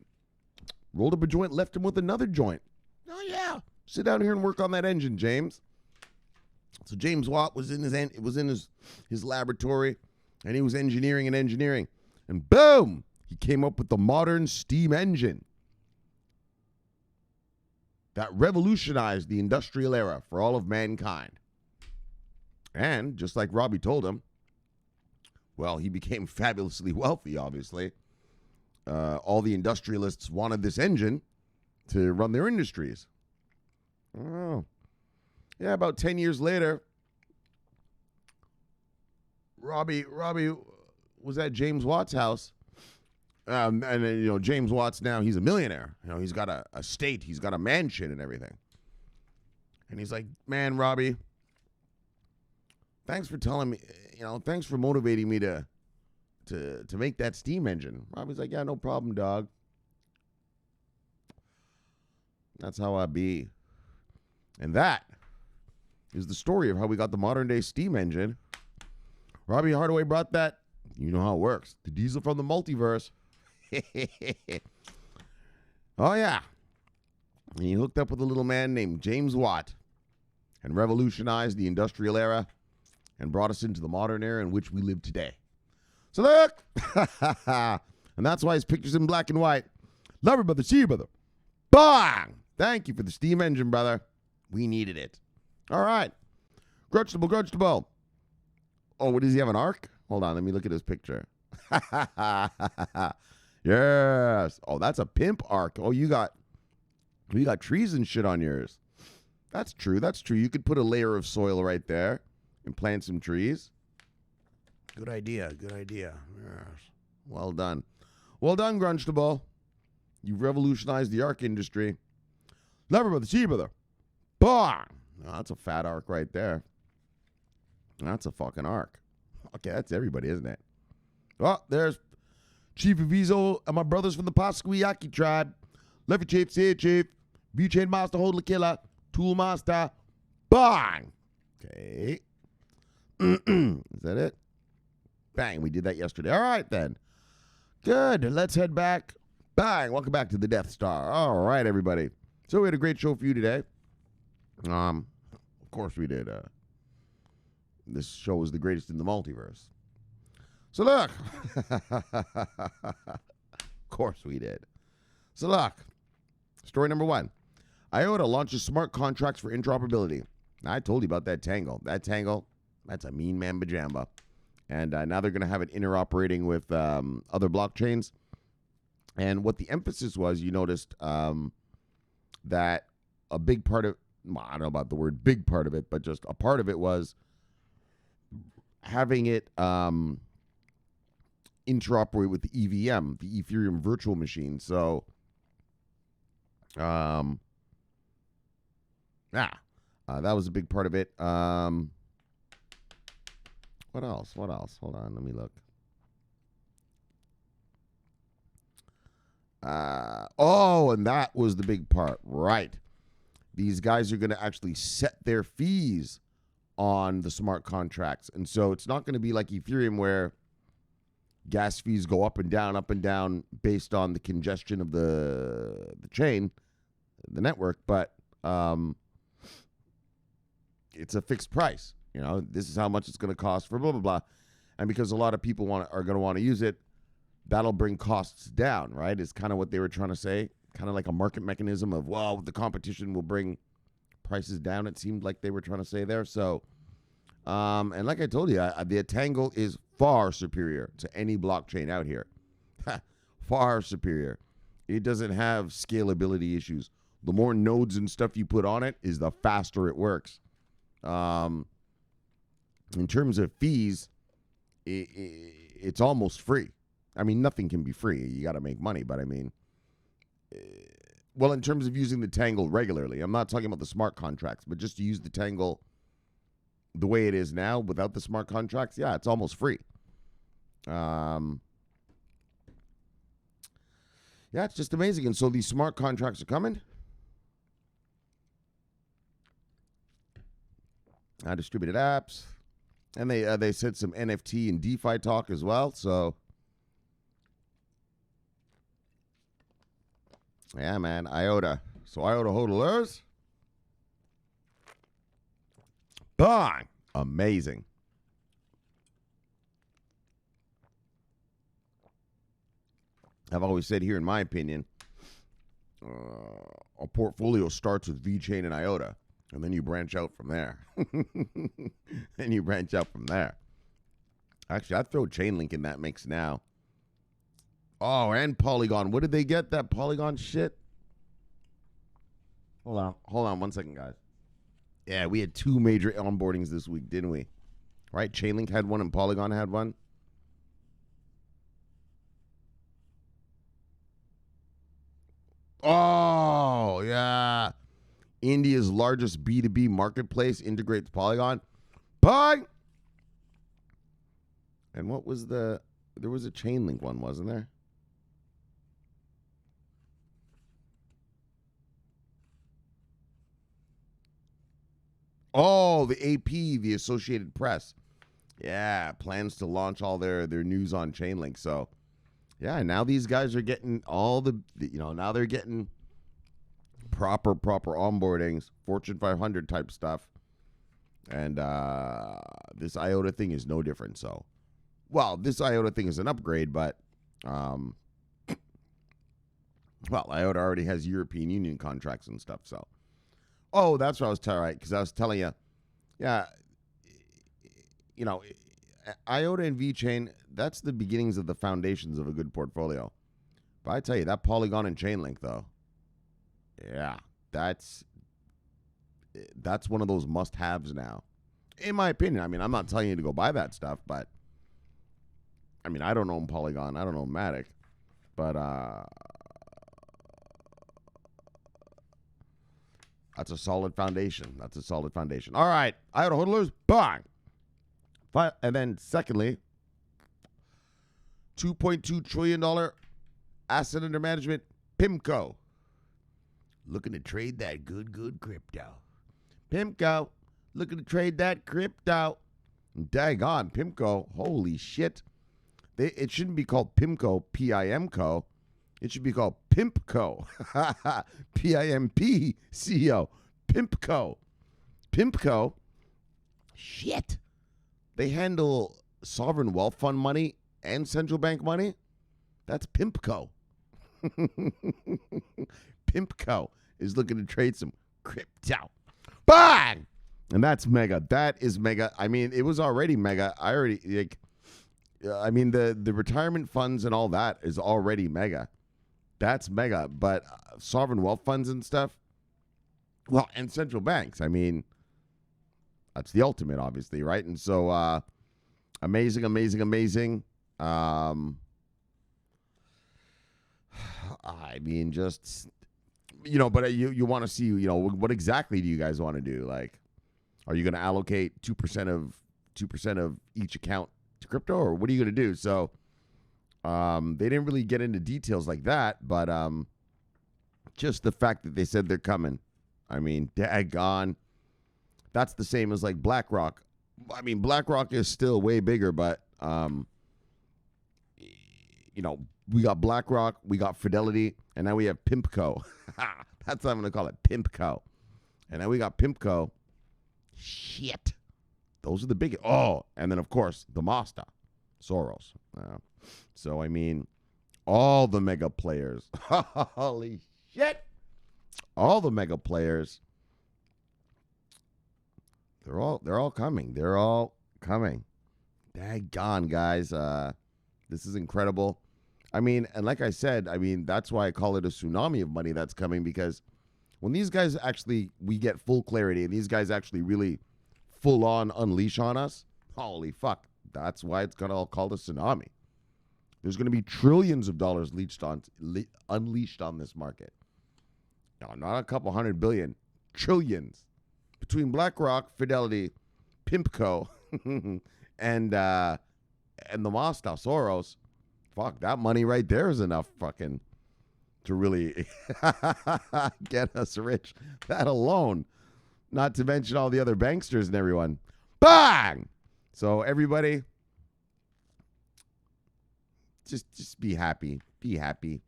rolled up a joint, left him with another joint. Oh, yeah. Sit down here and work on that engine, James. So James Watt was in his laboratory, and he was engineering. And boom, he came up with the modern steam engine that revolutionized the industrial era for all of mankind. And just like Robbie told him, well, he became fabulously wealthy, obviously. All the industrialists wanted this engine to run their industries. Oh. Yeah, about 10 years later, Robbie was at James Watt's house. And then, James Watt's now, he's a millionaire. He's got a estate. He's got a mansion and everything. And he's like, man, Robbie, thanks for telling me, thanks for motivating me to make that steam engine. Robbie's like, yeah, no problem, dog. That's how I be. And that is the story of how we got the modern day steam engine. Robbie Hardaway brought that. You know how it works. The diesel from the multiverse. Oh, yeah. And he hooked up with a little man named James Watt and revolutionized the industrial era and brought us into the modern era in which we live today. So look. And that's why his picture's in black and white. Love you, brother. See you, brother. Bang! Thank you for the steam engine, brother. We needed it. All right. Grudgeable. Oh, what does he have, an arc? Hold on, let me look at his picture. Yes. Oh, that's a pimp arc. Oh, you got trees and shit on yours. That's true. You could put a layer of soil right there and plant some trees. Good idea. Yes. Well done, Grudgeable. You've revolutionized the arc industry. Love you, brother. See you, brother. Bang! Oh, that's a fat arc right there. That's a fucking arc. Okay, that's everybody, isn't it? Oh, there's Chief Avizo and my brothers from the Pasquiyaki tribe. Love you, Chief. See you, Chief. V-Chain Master, Hodler Killer, Tool Master. Bang! Okay. Is that it? Bang, we did that yesterday. All right, then. Good. Let's head back. Bang. Welcome back to the Death Star. All right, everybody. So we had a great show for you today. Of course we did. This show is the greatest in the multiverse. So look. Of course we did. So look. Story number 1. Iota launches smart contracts for interoperability. Now, I told you about that Tangle. That Tangle, that's a mean man pajama. And now they're going to have it interoperating with other blockchains. And what the emphasis was, you noticed that a big part of, well, I don't know about the word big part of it, but just a part of it was having it interoperate with the EVM, the Ethereum virtual machine. So, that was a big part of it. What else? Hold on, let me look. And that was the big part, right? These guys are going to actually set their fees on the smart contracts. And so it's not going to be like Ethereum where gas fees go up and down based on the congestion of the chain, the network, but it's a fixed price. This is how much it's going to cost for blah, blah, blah. And because a lot of people are going to want to use it, that'll bring costs down, right? Is kind of what they were trying to say. Kind of like a market mechanism of, well, the competition will bring prices down, it seemed like they were trying to say there. So, and like I told you, the Tangle is far superior to any blockchain out here. Far superior. It doesn't have scalability issues. The more nodes and stuff you put on it is the faster it works. In terms of fees, it's almost free. I mean, nothing can be free. You got to make money, but I mean, well, in terms of using the Tangle regularly, I'm not talking about the smart contracts, but just to use the Tangle the way it is now without the smart contracts, yeah, it's almost free. Yeah, it's just amazing. And so these smart contracts are coming. Distributed apps. And they said some NFT and DeFi talk as well. So, yeah, man, Iota. So Iota hodlers. Bang! Amazing. I've always said here, in my opinion, a portfolio starts with VeChain and Iota, and then you branch out from there. Actually, I'd throw Chainlink in that mix now. Oh, and Polygon. What did they get, that Polygon shit? Hold on 1 second, guys. Yeah, we had 2 major onboardings this week, didn't we? Right? Chainlink had one and Polygon had one. Oh, yeah. India's largest B2B marketplace integrates Polygon. Bye! And what was there was a Chainlink one, wasn't there? Oh, the AP, the Associated Press. Yeah, plans to launch all their news on Chainlink. So, yeah, now these guys are getting all now they're getting proper onboardings, Fortune 500 type stuff. And this Iota thing is no different. So, well, this Iota thing is an upgrade, but, well, Iota already has European Union contracts and stuff. So, oh, that's what I was telling, right? Because I was telling you, yeah, Iota and VeChain, that's the beginnings of the foundations of a good portfolio. But I tell you, that Polygon and Chainlink, though, yeah, that's one of those must-haves now, in my opinion. I mean, I'm not telling you to go buy that stuff, but I mean, I don't own Polygon, I don't own Matic, but that's a solid foundation. All right, Iota hodlers, bang. And then, secondly, $2.2 trillion asset under management, Pimco. Looking to trade that good crypto. Pimco, looking to trade that crypto. Daggone, Pimco, holy shit. It shouldn't be called Pimco, P-I-M-Co. It should be called Pimco. P-I-M-P-C-O. Pimco. Pimco. Shit. They handle sovereign wealth fund money and central bank money. That's Pimco. Pimco is looking to trade some crypto. Bang! And that's mega. That is mega. I mean, it was already mega. The retirement funds and all that is already mega. That's mega. But sovereign wealth funds and stuff, well, and central banks, I mean, that's the ultimate, obviously, right? And so, amazing. I mean, just, but you want to see, what exactly do you guys want to do? Like, are you going to allocate 2% of each account to crypto, or what are you going to do? So, they didn't really get into details like that, but just the fact that they said they're coming. I mean, daggone. That's the same as like BlackRock. I mean, BlackRock is still way bigger, but we got BlackRock, we got Fidelity, and now we have Pimco. That's what I'm going to call it, Pimco. And now we got Pimco. Shit. Those are the big. Oh, and then, of course, the Master, Soros. So, I mean, all the mega players. Holy shit. All the mega players. They're all coming. Daggone, guys. This is incredible. I mean, and like I said, I mean, that's why I call it a tsunami of money that's coming, because when these guys actually, we get full clarity and these guys actually really full on unleash on us, holy fuck, that's why it's going to all called a tsunami. There's going to be trillions of dollars unleashed on this market. No, not a couple $100 billion, trillions. Between BlackRock, Fidelity, Pimco, and the Moscow Soros, fuck, that money right there is enough fucking to really get us rich. That alone, not to mention all the other banksters and everyone. Bang! So everybody, just be happy. Be happy.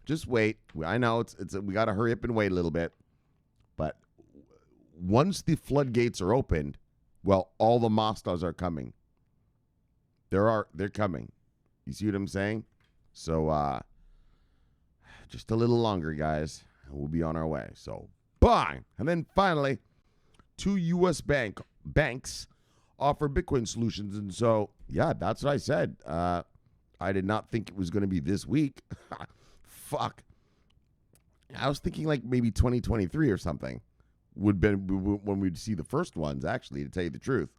Just wait. I know it's we got to hurry up and wait a little bit. But once the floodgates are opened, well, all the monsters are coming. They're coming. You see what I'm saying? So just a little longer, guys, and we'll be on our way. So bang! And then finally, 2 U.S. banks offer Bitcoin solutions. And so, yeah, that's what I said. I did not think it was going to be this week. Fuck. I was thinking like maybe 2023 or something would be when we'd see the first ones, actually, to tell you the truth.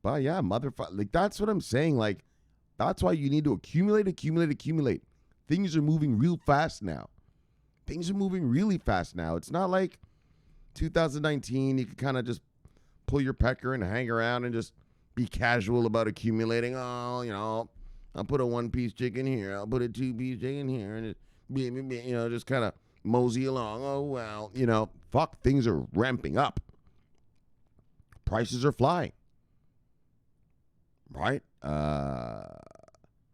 But yeah, motherfucker. Like, that's what I'm saying. Like, that's why you need to accumulate. Things are moving real fast now. Things are moving really fast now. It's not like 2019. You could kind of just pull your pecker and hang around and just be casual about accumulating. Oh, you know, I'll put a 1-piece chicken here. I'll put a 2-piece chicken here. And just kind of mosey along. Oh, well, fuck, things are ramping up. Prices are flying. Right?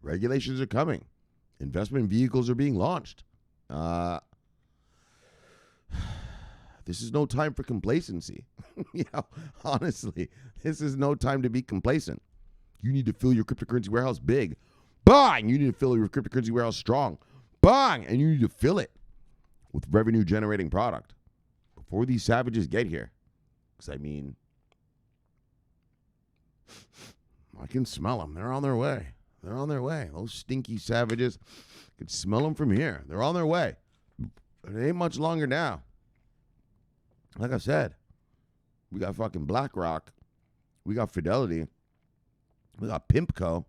Regulations are coming. Investment vehicles are being launched. This is no time for complacency. Honestly, this is no time to be complacent. You need to fill your cryptocurrency warehouse big. Bang! You need to fill your cryptocurrency warehouse strong. Bang! And you need to fill it with revenue-generating product before these savages get here. Because, I mean, I can smell them. They're on their way. They're on their way. Those stinky savages, I can smell them from here. They're on their way. It ain't much longer now. Like I said, we got fucking BlackRock. We got Fidelity. We got Pimco.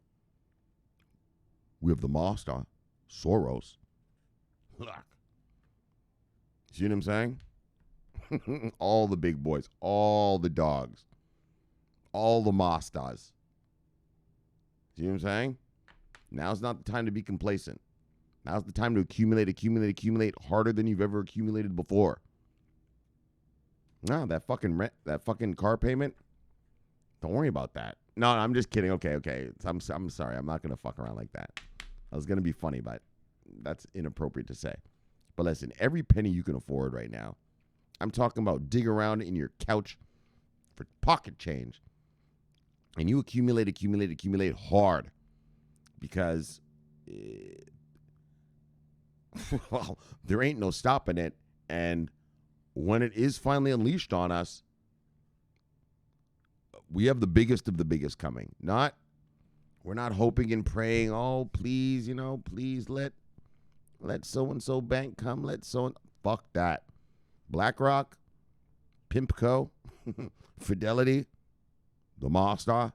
We have the Monster, Soros. See what I'm saying? All the big boys, all the dogs, all the Monsters. See what I'm saying? Now's not the time to be complacent. Now's the time to accumulate harder than you've ever accumulated before. No, that fucking car payment, don't worry about that. No, I'm just kidding. Okay. I'm sorry. I'm not going to fuck around like that. I was going to be funny, but that's inappropriate to say. But listen, every penny you can afford right now, I'm talking about dig around in your couch for pocket change. And you accumulate hard. Because, well, there ain't no stopping it. And when it is finally unleashed on us, we have the biggest of the biggest coming. We're not hoping and praying, oh, please, please let so-and-so bank come. Fuck that. BlackRock, Pimco, Fidelity, the Monster,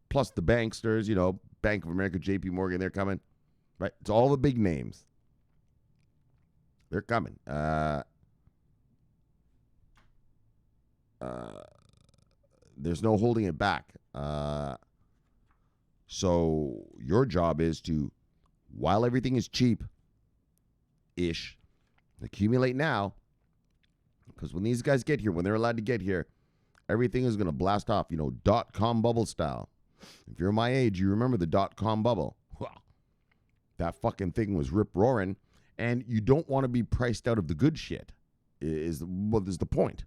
plus the banksters, Bank of America, JP Morgan, they're coming. Right? It's all the big names. They're coming. There's no holding it back. So your job is to, while everything is cheap-ish, accumulate now. Because when these guys get here, when they're allowed to get here, everything is going to blast off, dot-com bubble style. If you're my age, you remember the dot-com bubble. Well, that fucking thing was rip-roaring. And you don't want to be priced out of the good shit, is the point.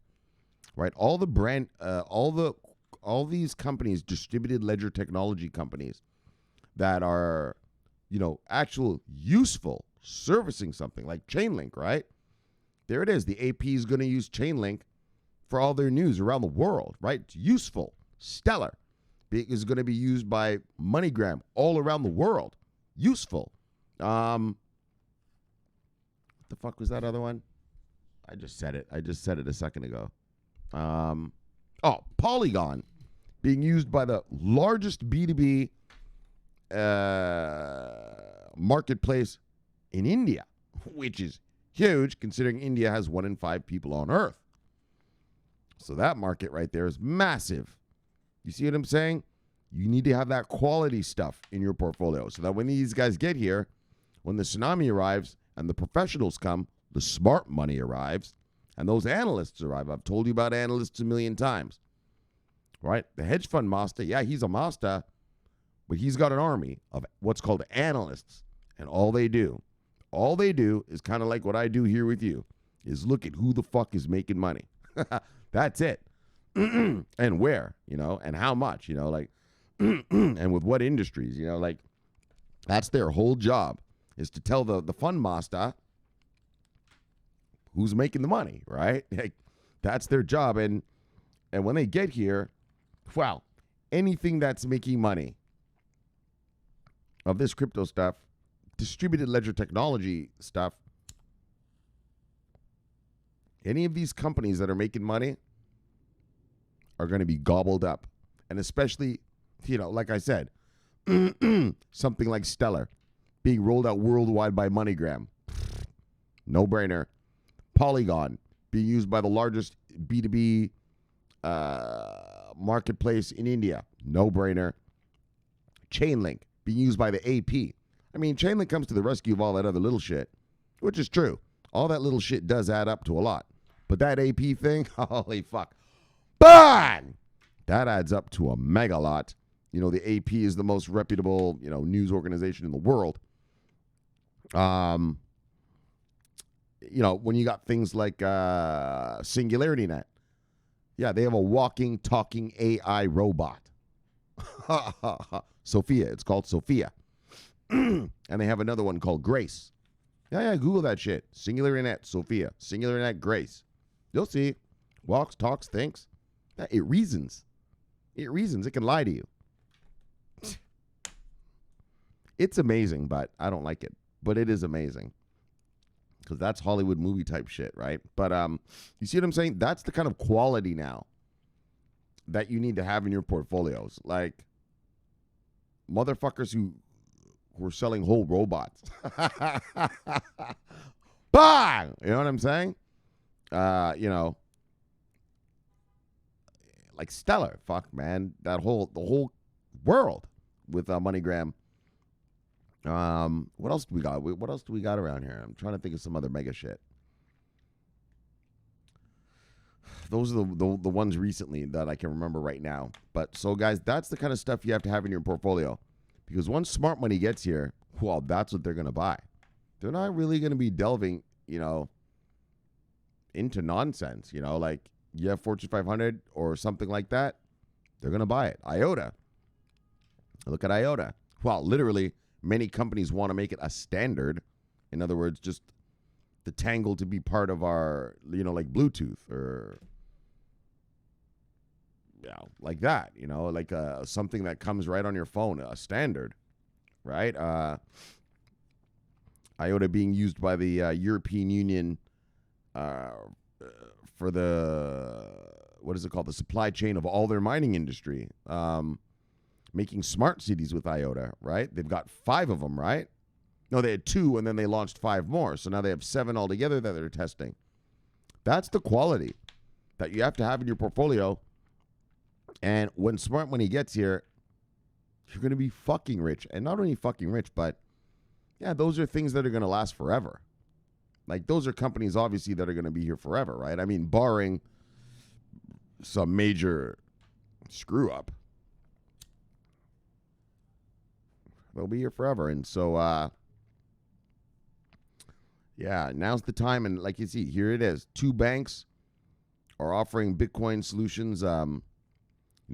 Right? All these companies, distributed ledger technology companies that are, actual useful servicing something like Chainlink, right? There it is. The AP is going to use Chainlink for all their news around the world, right? It's useful, stellar. is going to be used by MoneyGram all around the world. Useful. What the fuck was that other one? I just said it a second ago. Polygon being used by the largest B2B marketplace in India, which is huge considering India has 1 in 5 people on Earth. So that market right there is massive. You see what I'm saying? You need to have that quality stuff in your portfolio so that when these guys get here, when the tsunami arrives and the professionals come, the smart money arrives, and those analysts arrive. I've told you about analysts a million times, right? The hedge fund master, yeah, he's a master, but he's got an army of what's called analysts, and all they do is kind of like what I do here with you, is look at who the fuck is making money. That's it. And where, and how much, like, and with what industries, like, that's their whole job, is to tell the fund master who's making the money, right? Like, that's their job. And when they get here, wow, anything that's making money of this crypto stuff, distributed ledger technology stuff, any of these companies that are making money are going to be gobbled up. And especially, like I said, something like Stellar being rolled out worldwide by MoneyGram. No brainer. Polygon being used by the largest B2B marketplace in India. No brainer. Chainlink being used by the AP. I mean, Chainlink comes to the rescue of all that other little shit, which is true. All that little shit does add up to a lot. But that AP thing, holy fuck. Bang! That adds up to a mega lot. The AP is the most reputable, news organization in the world. When you got things like SingularityNet. Yeah, they have a walking, talking AI robot. Sophia. It's called Sophia. And they have another one called Grace. Yeah, Google that shit. SingularityNet, Sophia. SingularityNet, Grace. You'll see. Walks, talks, thinks. It reasons. It reasons. It can lie to you. It's amazing, but I don't like it. But it is amazing. Because that's Hollywood movie type shit, right? But you see what I'm saying? That's the kind of quality now that you need to have in your portfolios. Like, motherfuckers who are selling whole robots. Bang! You know what I'm saying? Like Stellar. Fuck, man. The whole world with MoneyGram. What else do we got? What else do we got around here? I'm trying to think of some other mega shit. Those are the ones recently that I can remember right now. But so, guys, that's the kind of stuff you have to have in your portfolio. Because once smart money gets here, well, that's what they're going to buy. They're not really going to be delving, into nonsense. Like you have Fortune 500 or something like that, they're going to buy it. Iota. Look at Iota. Well, literally, many companies want to make it a standard. In other words, just the Tangle to be part of our, like Bluetooth or, like that, like something that comes right on your phone, a standard, right? Iota being used by the European Union for the, what is it called? The supply chain of all their mining industry. Making smart cities with Iota, right? They've got 5 of them, right? No, they had 2, and then they launched 5 more. So now they have 7 altogether that they're testing. That's the quality that you have to have in your portfolio. And when smart money gets here, you're going to be fucking rich. And not only fucking rich, but, yeah, those are things that are going to last forever. Like, those are companies, obviously, that are going to be here forever, right? I mean, barring some major screw-up. They'll be here forever. And so, yeah, now's the time. And like you see, here it is. 2 banks are offering Bitcoin solutions.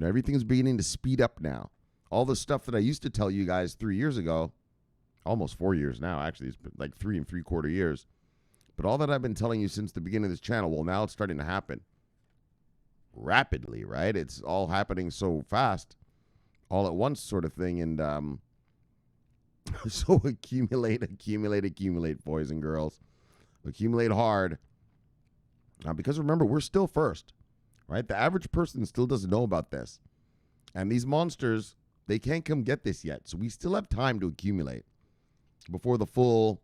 Everything's beginning to speed up now. All the stuff that I used to tell you guys 3 years ago, almost 4 years now, actually, it's been like 3 3/4 years. But all that I've been telling you since the beginning of this channel, well, now it's starting to happen rapidly, right? It's all happening so fast all at once sort of thing. And so accumulate, boys and girls. Accumulate hard. Because remember, we're still first, right? The average person still doesn't know about this. And these monsters, they can't come get this yet. So we still have time to accumulate before the full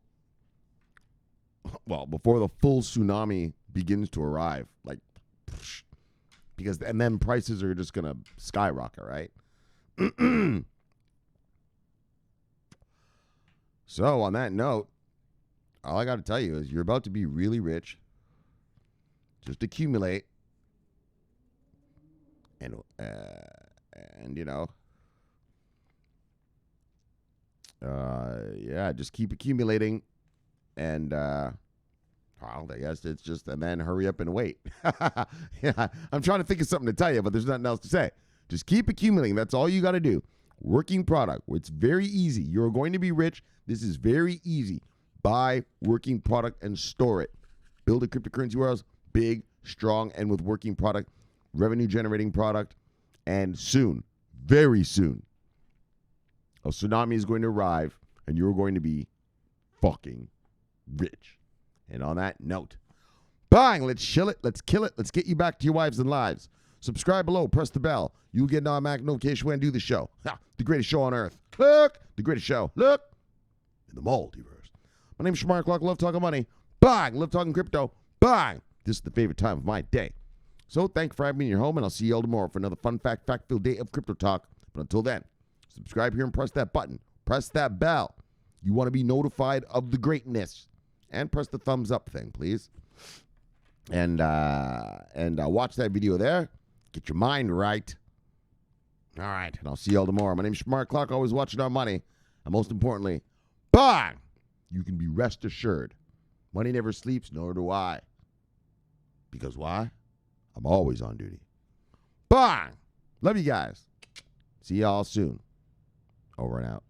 tsunami begins to arrive. Like, because, and then prices are just going to skyrocket, right? So on that note, all I got to tell you is you're about to be really rich. Just accumulate. And you know, yeah, just keep accumulating. And, well, I guess it's just, and then hurry up and wait. Yeah, I'm trying to think of something to tell you, but there's nothing else to say. Just keep accumulating. That's all you got to do. Working product. It's very easy. You're going to be rich. This is very easy. Buy working product and store it. Build a cryptocurrency warehouse, big, strong, and with working product, revenue generating product. And soon, very soon, a tsunami is going to arrive and you're going to be fucking rich. And on that note, bang, let's chill it, let's kill it, let's get you back to your wives and lives. Subscribe below, press the bell. You'll get an automatic notification when I do the show. The greatest show on earth. Look, the greatest show. Look, in the multiverse. My name is Shomari Clarke. Love talking money. Bang, love talking crypto. Bang. This is the favorite time of my day. So thank you for having me in your home, and I'll see you all tomorrow for another fun fact-filled day of crypto talk. But until then, subscribe here and press that button. Press that bell. You want to be notified of the greatness. And press the thumbs up thing, please. And watch that video there. Get your mind right. All right, and I'll see you all tomorrow. My name is Shomari Clarke, always watching our money. And most importantly, bang! You can be rest assured. Money never sleeps, nor do I. Because why? I'm always on duty. Bang! Love you guys. See y'all soon. Over and out.